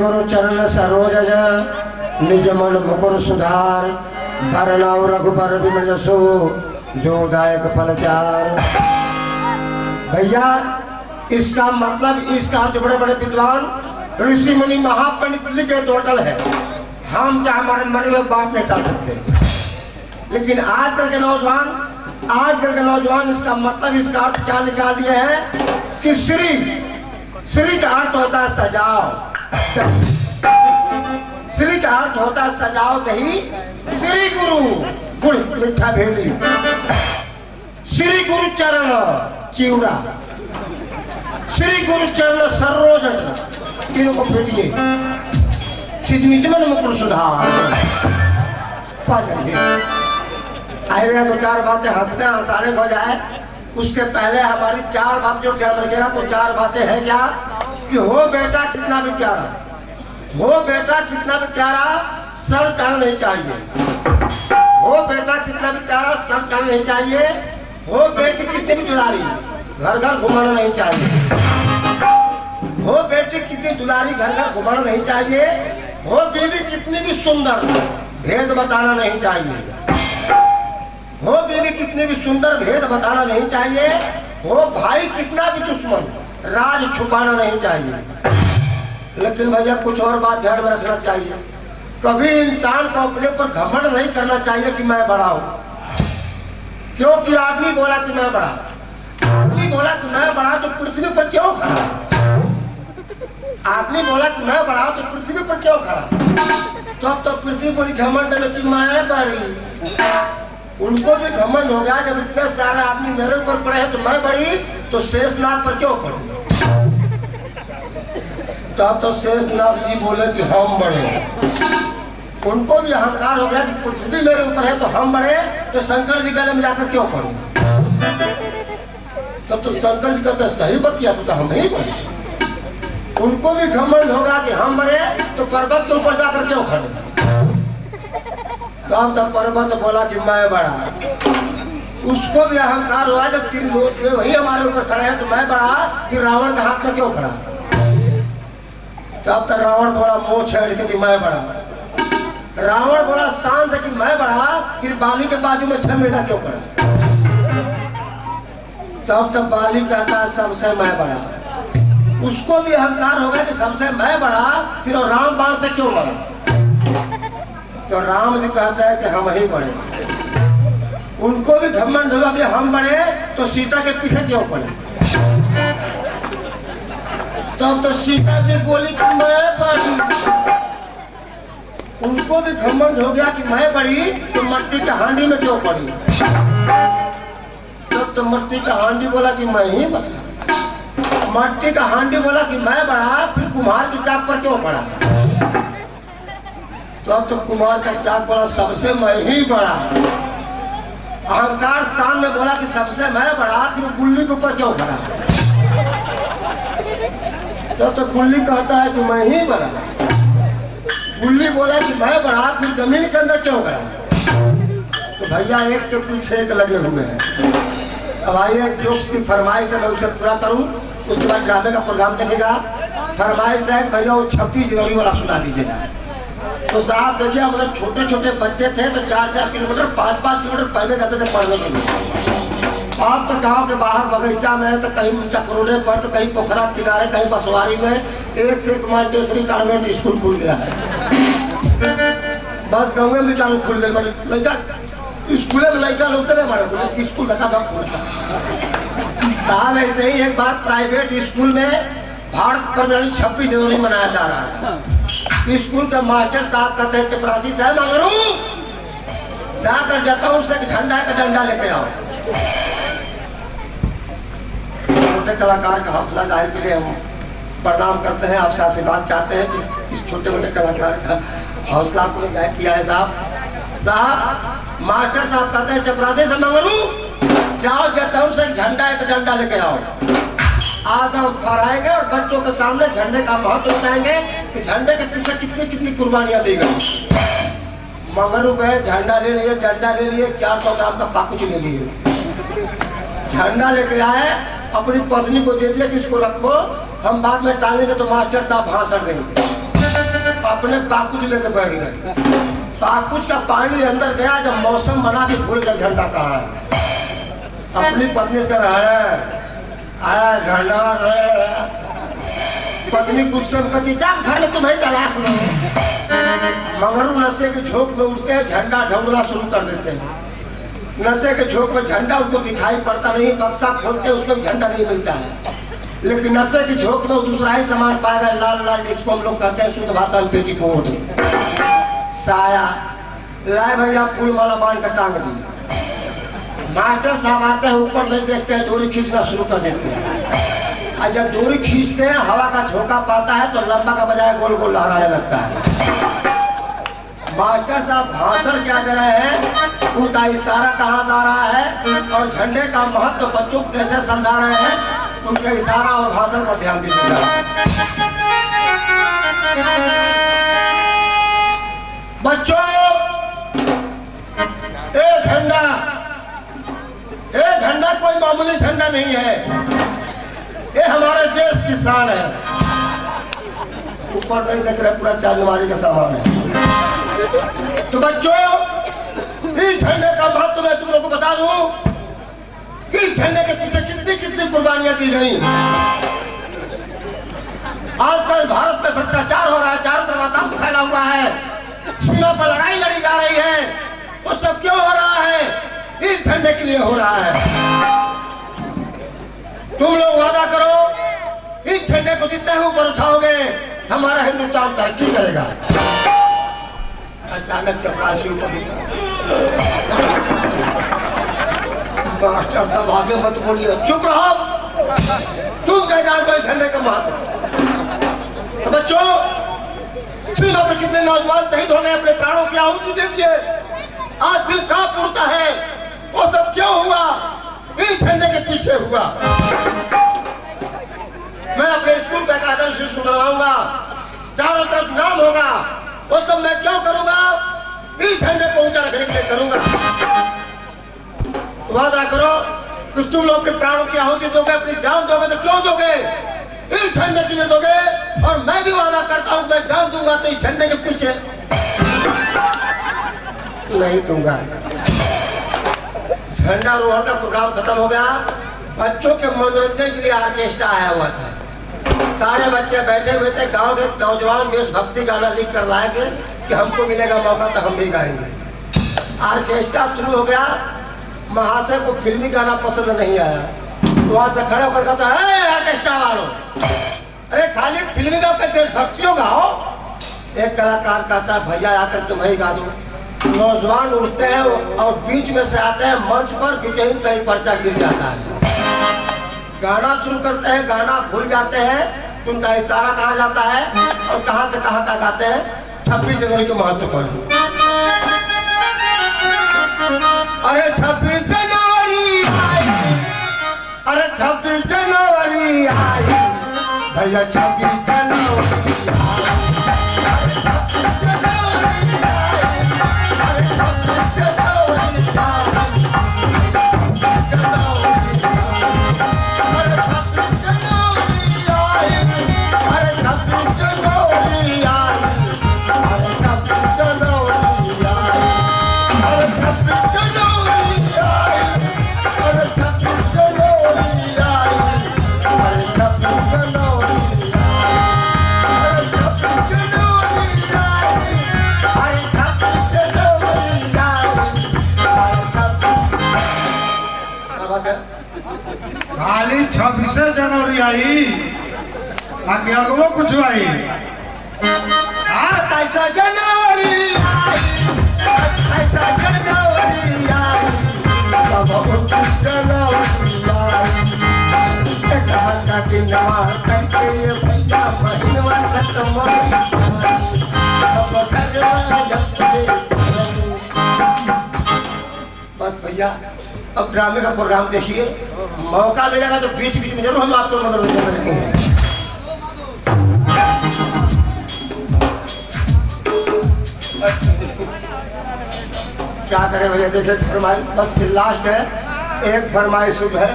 गुरु चरण सरोज निज मन मुकुर सुधार भरनाव रघुबर बिमल जसो जो दायक फलचार। भैया इसका मतलब, इसका अर्थ बड़े बड़े विद्वान ऋषि मुनि महापंडित लिखे टोटल है। हम क्या हमारे मरे हुए बाप नहीं टाल सकते। लेकिन आजकल के नौजवान इसका मतलब, इसका अर्थ क्या निकाल दिए हैं कि श्री का अर्थ होता है सजाओ। श्री का अर्थ होता है सजाओ दही श्री गुरु गुड़ मिठा भेली, श्री गुरु चरण चिवड़ा, श्री गुरु चरण सरोजन, तीनों को भेजिए निज मन मुकुर सुधार। आए दो चार बातें हंसने हंसाने हो जाए, उसके पहले हमारी चार बातें जो ध्यान रखेगा। तो चार बातें हैं क्या कि हो बेटा कितना भी प्यारा, हो बेटा कितना भी प्यारा सर करना नहीं चाहिए, हो बेटा कितना भी प्यारा सर करना नहीं चाहिए, हो बेटी कितनी भी दुलारी घर घर घुमाना नहीं चाहिए, हो बेटी कितनी दुलारी घर घर घुमाना नहीं चाहिए, हो बीवी कितनी भी सुंदर भेद बताना नहीं चाहिए, हो बीवी कितनी भी सुंदर भेद बताना नहीं चाहिए, हो भाई कितना भी दुश्मन राज छुपाना नहीं चाहिए। लेकिन भैया कुछ और बात ध्यान में रखना चाहिए, कभी इंसान को अपने पर घमंड नहीं करना चाहिए कि मैं बड़ा हूं। क्योंकि आदमी बोला कि मैं बड़ा, आदमी बोला कि मैं बड़ा तो पृथ्वी पर क्यों खड़ा, आदमी बोला कि मैं बड़ा तो पृथ्वी पर क्यों खड़ा। तो अब तो पृथ्वी पर घमंड में कि मैं बड़ी, उनको भी घमंड हो गया। जब इतने सारे आदमी मेरे ऊपर पड़े हैं तो मैं बड़ी, तो शेषनाग पर क्यों पड़ी। तब तो शेषनाग जी बोले कि हम बड़े, उनको भी अहंकार हो गया कि पृथ्वी मेरे ऊपर है तो हम बड़े, तो शंकर जी गले में जाकर क्यों पड़े। तब तो शंकर जी कहते सही बतिया तो हम ही बड़े। उनको भी घमंड होगा कि हम बड़े, तो पर्वत के ऊपर जाकर क्यों खड़े। तब तब पर्वत बोला कि मैं बड़ा, उसको भी अहंकार हुआ जब तीन लोग वही हमारे ऊपर खड़े हैं तो मैं बड़ा, कि रावण के हाथ में क्यों खड़ा। तब तक रावण बोला मुंह छेड़ के कि मैं बड़ा, रावण बोला शान से कि मैं बड़ा, फिर बाली के बाजू में 6 महीना क्यों पड़ा। तब तक बाली कहता है सबसे मैं बड़ा, उसको भी अहंकार हो गया कि सबसे मैं बड़ा, फिर राम बाण से क्यों मरा। तो राम जी कहता है कि हम ही बड़े, उनको भी घमंड हुआ कि हम बड़े, तो सीता के पीछे क्यों पड़े। तब तो सीता जी बोली कि मैं बड़ी, उनको भी घमंड हो गया कि मैं बड़ी, तो मट्टी के हांडी में क्यों पड़ी। तब तो मट्टी का हांडी बोला कि मैं ही बड़ा, मट्टी का हांडी बोला कि मैं बड़ा, फिर कुम्हार की चाक पर क्यों पड़ा। तो अब तो कुमार का चाक बोला सबसे मैं ही बड़ा, अहंकार शान में बोला कि सबसे मैं बड़ा, फिर गुल्ली के ऊपर क्यों खड़ा। तो गुल्ली कहता है कि मैं ही बड़ा, गुल्ली बोला कि मैं बड़ा, फिर जमीन के अंदर क्यों गया। तो भैया एक के पीछे एक लगे हुए हैं। अब आइए जोक्स की फरमाइश है, मैं उसे पूरा करूं, उसके बाद ड्रामे का प्रोग्राम देखेगा। फरमाइश है भैया वो 26 जनवरी वाला सुना दीजिएगा। तो साहब देखिए हम लोग छोटे छोटे बच्चे थे तो 4-4 किलोमीटर 5-5 किलोमीटर पैदल जाते थे पढ़ने के लिए। अब तो गाँव के बाहर बगीचा में, तो कहीं चक्रोडे पर, तो कहीं पोखरा किनारे, कहीं बसवारी में एक से एक मॉन्टेसरी कॉन्वेंट स्कूल खुल गया है। बस गाँव में चालू खुल गए बड़े लड़का, स्कूल में लड़का लोग तो नहीं बड़े स्कूल धक्का धक खुलता। साहब ऐसे ही एक बार प्राइवेट स्कूल में भारत पर 26 जनवरी मनाया जा रहा था। स्कूल का मास्टर साहब कहते हैं चपरासी साहब मगरू जाकर जाता हूँ उससे झंडा का डंडा लेके आओ। छोटे कलाकार का हौसला जाहिर के लिए हम प्रणाम करते हैं, आपसे आशीर्वाद चाहते हैं कि इस छोटे मोटे कलाकार का हौसला आपको जाहिर किया है। साहब मास्टर साहब कहते हैं चपरासी से मगरू जाओ जतौर से झंडा एक डंडा लेके आओ। आज हम फहराएंगे और बच्चों के सामने झंडे का महत्व बताएंगे कि झंडे के पीछे कितनी कितनी कुर्बानियां दी गई। मगरू गए, झंडा ले लिए, डंडा ले लिए, 400 ग्राम का पाकुच ले लिए, झंडा लेके आए, अपनी पत्नी को दे दिया कि इसको रखो, हम बाद में टांगेंगे तो मास्टर साहब भाषण देंगे। अपने पाकुच लेके बैठ गए। पाकुच का पानी अंदर गया, जब मौसम बना के भूल गए झंडा कहाँ है। अपनी पत्नी से आया झंडा पत्नी कुछ से कहती जा घर में तुम्हें तलाश लो। मगरू नशे के झोंक में उठते हैं, झंडा ढूंढना शुरू कर देते हैं। नशे के झोंक में झंडा उनको दिखाई पड़ता नहीं, बक्सा खोलते उसमें झंडा नहीं मिलता है। लेकिन नशे के झोंक में दूसरा ही सामान पाएगा, लाल लाल जिसको हम लोग कहते हैं शुद्ध भाषा में पेटीकोट, साया। लाए भैया फूल माला बांध कर टांग दी। मास्टर साहब आते हैं, ऊपर नहीं देखते हैं, डोरी खींचना शुरू कर देते हैं। और जब डोरी खींचते हैं हवा का झोंका पाता है तो लंबा का बजाय गोल गोल लहराने लगता है। मास्टर साहब भाषण क्या दे रहे हैं, उनका इशारा कहाँ जा रहा है और झंडे का महत्व तो बच्चों को कैसे समझा रहे हैं, उनका इशारा और भाषण पर ध्यान दीजिएगा। बच्चों, ये झंडा कोई मामूली झंडा नहीं है, ये हमारे देश की शान है। ऊपर नहीं देख रहे, पूरा चांदमारी का सामान है। तो बच्चों, इस झंडे का महत्व मैं तुम लोग को बता दूं कि झंडे के पीछे कितनी कितनी कुर्बानियां दी गई। आजकल भारत में भ्रष्टाचार हो रहा है, चारों तरफ आतंक फैला हुआ है, सीमा पर लड़ाई लड़ी जा रही है। वो सब क्यों हो रहा है? इस झंडे के लिए हो रहा है। तुम लोग वादा करो, इस झंडे को जितने ऊपर उठाओगे हमारा हिंदुस्तान तरक्की करेगा। अचानक चपरासी ऊपर मास्टर साहब आगे मत बोलिए, चुप रहो, तुम क्या जानते हो झंडे का महत्व। तो बच्चों, सीमा पर कितने नौजवान शहीद हो गए, अपने प्राणों की आहुति दे दिए। आज दिल कांप उठता है, वो सब क्यों हुआ? इस झंडे के पीछे हुआ। मैं अपने स्कूल का आदर्श स्कूल लगाऊंगा, चारों तरफ नाम होगा, वो सब मैं क्यों करूंगा? इस झंडे को ऊंचा रखने के लिए करूंगा। वादा करो कि तुम लोग अपने प्राणों की आहुति दोगे, अपनी जान दोगे, तो क्यों दोगे? इस झंडे के लिए दोगे। और मैं भी वादा करता हूं, मैं जान दूंगा तो इस झंडे के पीछे नहीं दूंगा। झंडा रोहड़ का प्रोग्राम खत्म हो गया। बच्चों के मनोरंजन के लिए ऑर्केस्ट्रा आया हुआ था। सारे बच्चे बैठे हुए थे। गांव के नौजवान देशभक्ति गाना लिख कर लाए थे कि हमको मिलेगा मौका तो हम भी गाएंगे। ऑर्केस्ट्रा शुरू हो गया। महाशय को फिल्मी गाना पसंद नहीं आया, वहां से खड़े होकर कहता है, ऑर्केस्ट्रा वालों, अरे खाली फिल्मी गाओ के देशभक्तियों गाओ। एक कलाकार कहता है, भैया आकर तुम ही गा दो। नौजवान उठते हैं और बीच में से आते हैं, मंच पर कहीं पर्चा गिर जाता है। गाना शुरू करते हैं, गाना भूल जाते हैं, उनका इशारा कहा जाता है और कहां से कहां का गाते हैं। 26 जनवरी के महत्व पर, अरे 26 जनवरी आई, अरे 26 जनवरी आई, भैया 26 जनवरी खाली 26 जनवरी आई, आगे अगवो कुछ आई। 27 जनवरी आई, 27 जनवरी आई, सब 29 जनवरी आई। का दिनवा करके भैया महीनवा खत्म, बस भैया अब ड्रामे का प्रोग्राम देखिए। मौका मिलेगा तो बीच बीच में जरूर हम आपको मनोरंजन करेंगे। क्या करें भैया, देखिए फरमाइश बस लास्ट है। एक फरमाइश है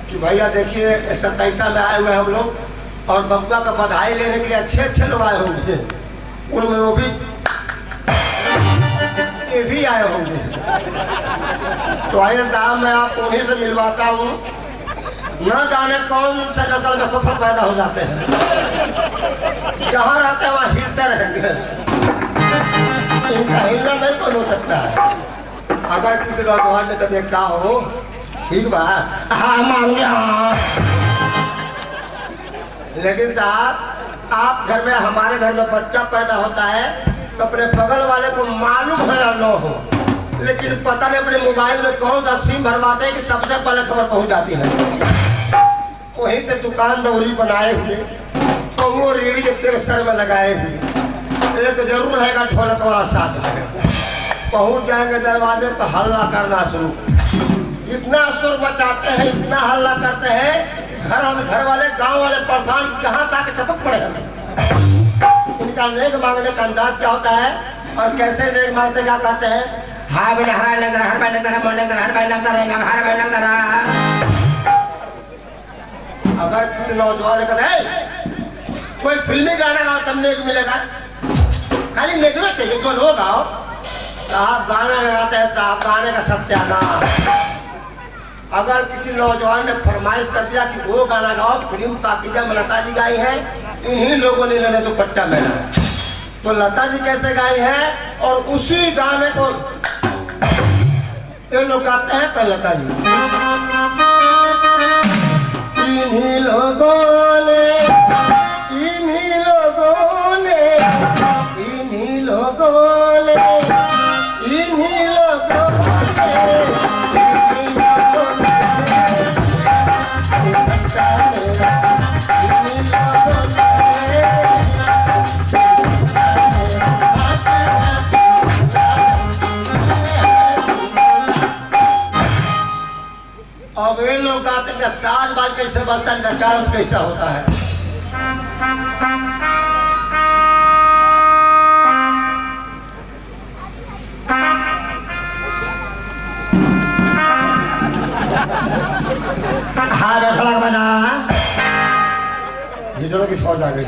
कि भैया देखिए 27 में आए हुए हम लोग और बबुआ का बधाई लेने के लिए अच्छे अच्छे लोग आए होंगे। उनमें वो भी ये भी आए होंगे। तो आइए साहब मैं आपको उन्हीं से मिलवाता हूँ। न जाने कौन से नस्ल में फसल पैदा हो जाते हैं, जहाँ रहते हैं वहाँ हिलते रहेंगे, इनका हिलना नहीं बंद हो सकता है। अगर किसी नौजवान ने कभी कहा हो ठीक बा हाँ मान गया, लेकिन साहब आप घर में हमारे घर में बच्चा पैदा होता है तो अपने बगल वाले को मालूम है या न हो, लेकिन पता नहीं अपने मोबाइल में कौन सा सिम भरवाते हैं कि सबसे पहले खबर पहुंच जाती है। वहीं से दुकान दौरी बनाए हुए और वो रेड़ी के तेरे सर में लगाए हुए एक जरूर रहेगा ढोलक वाला साथ में। पहुंच जाएंगे दरवाजे पर हल्ला करना शुरू, इतना शोर मचाते हैं, इतना हल्ला करते हैं कि घर वाले गांव वाले परेशान कहाँ से आके टपक पड़े हैं। इनका नेक मांगने का अंदाज क्या होता है और कैसे नेक मांगते क्या कहते हैं, हाँ बेटा हर लग रहा, हर भाई लगता रहा, मन लगता रहा, हर भाई लगता रहा, हर भाई लगता रहा। अगर किसी नौजवान ने कहा कोई फिल्मी गाना गाओ तब नेक मिलेगा, खाली नेक में चाहिए कौन हो गाओ, साहब गाना गाते हैं साहब गाने का सत्यानाश। अगर किसी नौजवान ने फरमाइश कर दिया कि वो गाना गाओ फिल्म पाकिजा में लता जी गाई है, इन्हीं लोगों ने लेने तो पट्टा मेरा, तो लता जी कैसे गाई है और उसी गाने को ये लोग गाते हैं पर लता जी। इन्हीं लोगों ने इन्हीं लोगों ने इन्हीं लोगों ने इन्हीं लोगों अब ये लोग गाते हैं साज बाज कैसे बजता है, डांस कैसा होता है। हाँ बैठा बजा हिजड़ों की फौज आ गई।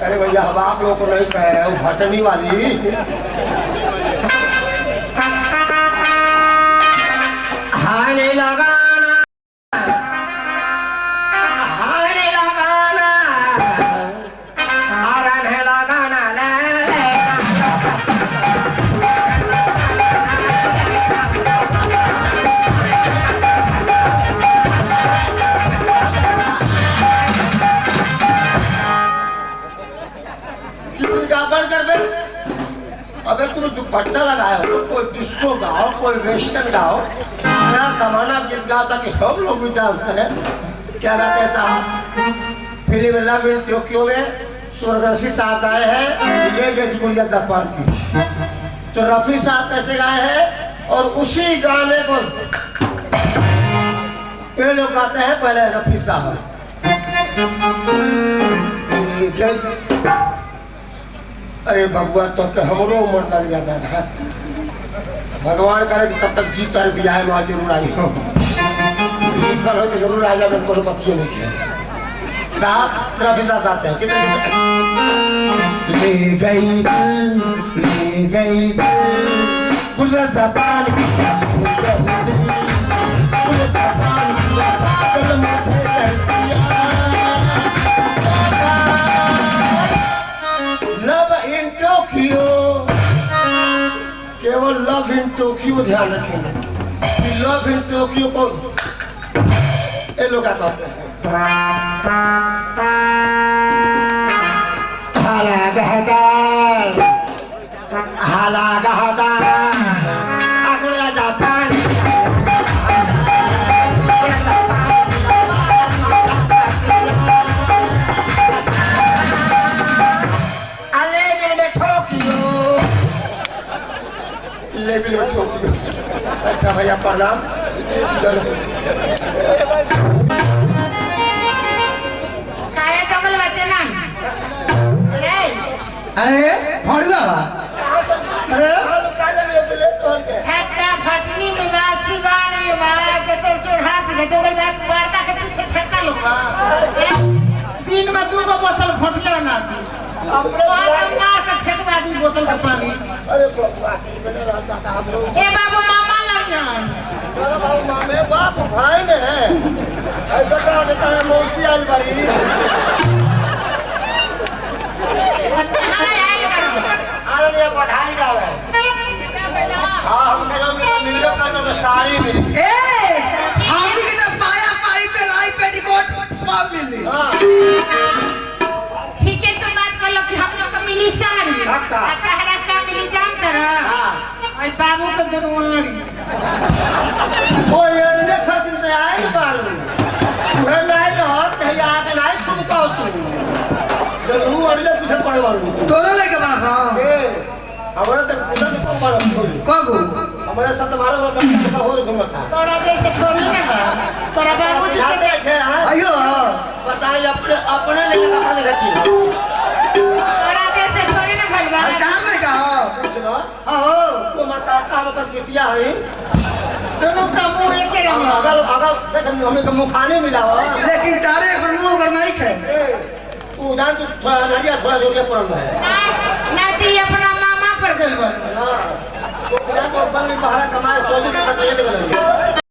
अरे भैया हम आप लोगों को नहीं कह रहे हैं, भटनी वाली हाने लगाना हाने लगाना आरने लगाना ले ले बंद कर बे। अबे तुम दुपट्टा लगाए हो, कोई डिस्को गाओ कोई वेस्टर्न गाओ, नया जमाना गीत गाओ ताकि हम लोग भी डांस करें। क्या गाते हैं साहब, फिल्म लव इन टोक्यो में सूरज साहब गाए हैं ले गए गुड़िया जापान की, तो रफी साहब कैसे गाए हैं और उसी गाने को ये लोग गाते हैं पहले रफी साहब। अरे भगवान तो हमरो उम्र लग जाता है, भगवान करे कि तब तक जीत कर ब्याह में जरूर आई हो, लिखल हो तो जरूर आ जाए, को पतिए नहीं किया। साहब रफी साहब गाते हैं कितने ले गई कुदरत जापान केवल लव इन टोक्यो ध्यान रखेंगे कि लव इन टोक्यो को ये लोग क्या कहते हैं, हाला गहदा आकुड़िया जापान लेकिन में ठोक दो। अच्छा भैया प्रणाम, चलो काहे टोकल बच्चे ना अरे फड़ला अरे छक्का फटनी में वासी बार में मारा के तो चढ़ा के तो गल वार्ता के पीछे छक्का लुआ दिन में 2 बोतल फटले ना अपने मार कर फेंकवा दी बोतल का पानी। अरे बबुआ की बने रहता था हम लोग। ए बाबू मामा लग जा। अरे बाबू मामे बाप भाई ने है ऐसा कहा देता है मौसी आल बड़ी। अरे ये बधाई गावे। हाँ हम कहो मिलवे का तो साड़ी मिली। हमनी के तो साया साड़ी पेलाई पेटीकोट सब मिली। हाँ ठीक है तो बात कर लो कि हम लोग का मिली साड़ी। आपका? कहरा का मिली जानता रहा। हाँ और बाबू का दरवारी। वो ये खर्च से आए बारू उहे नहीं रहत है आगे नहीं छुपका तू जरूर अड़ले पीछे पड़े बारू तोरे लेके बना सा ए हमारे तक पूरा को बड़ा खोली कगो हमारे साथ तुम्हारा वो बच्चा का हो घुमा था तोरा जैसे थोड़ी ना बा। तोरा बाबू जी जाते के थे हां अयो बताइए अपने अपने लेके अपने देखा छी तोरा जैसे थोड़ी ना भलवा। कार में का हो सुनो हां हो को मरता का हम तो कितिया है दोनों का मुंह एक ही रंग। अगर अगर देख हमें तो मुखाने मिला हो लेकिन तारे पर मुंह कर नहीं खे ए तू जान तू थोड़ा नरिया थोड़ा जोरिया पड़ल है ना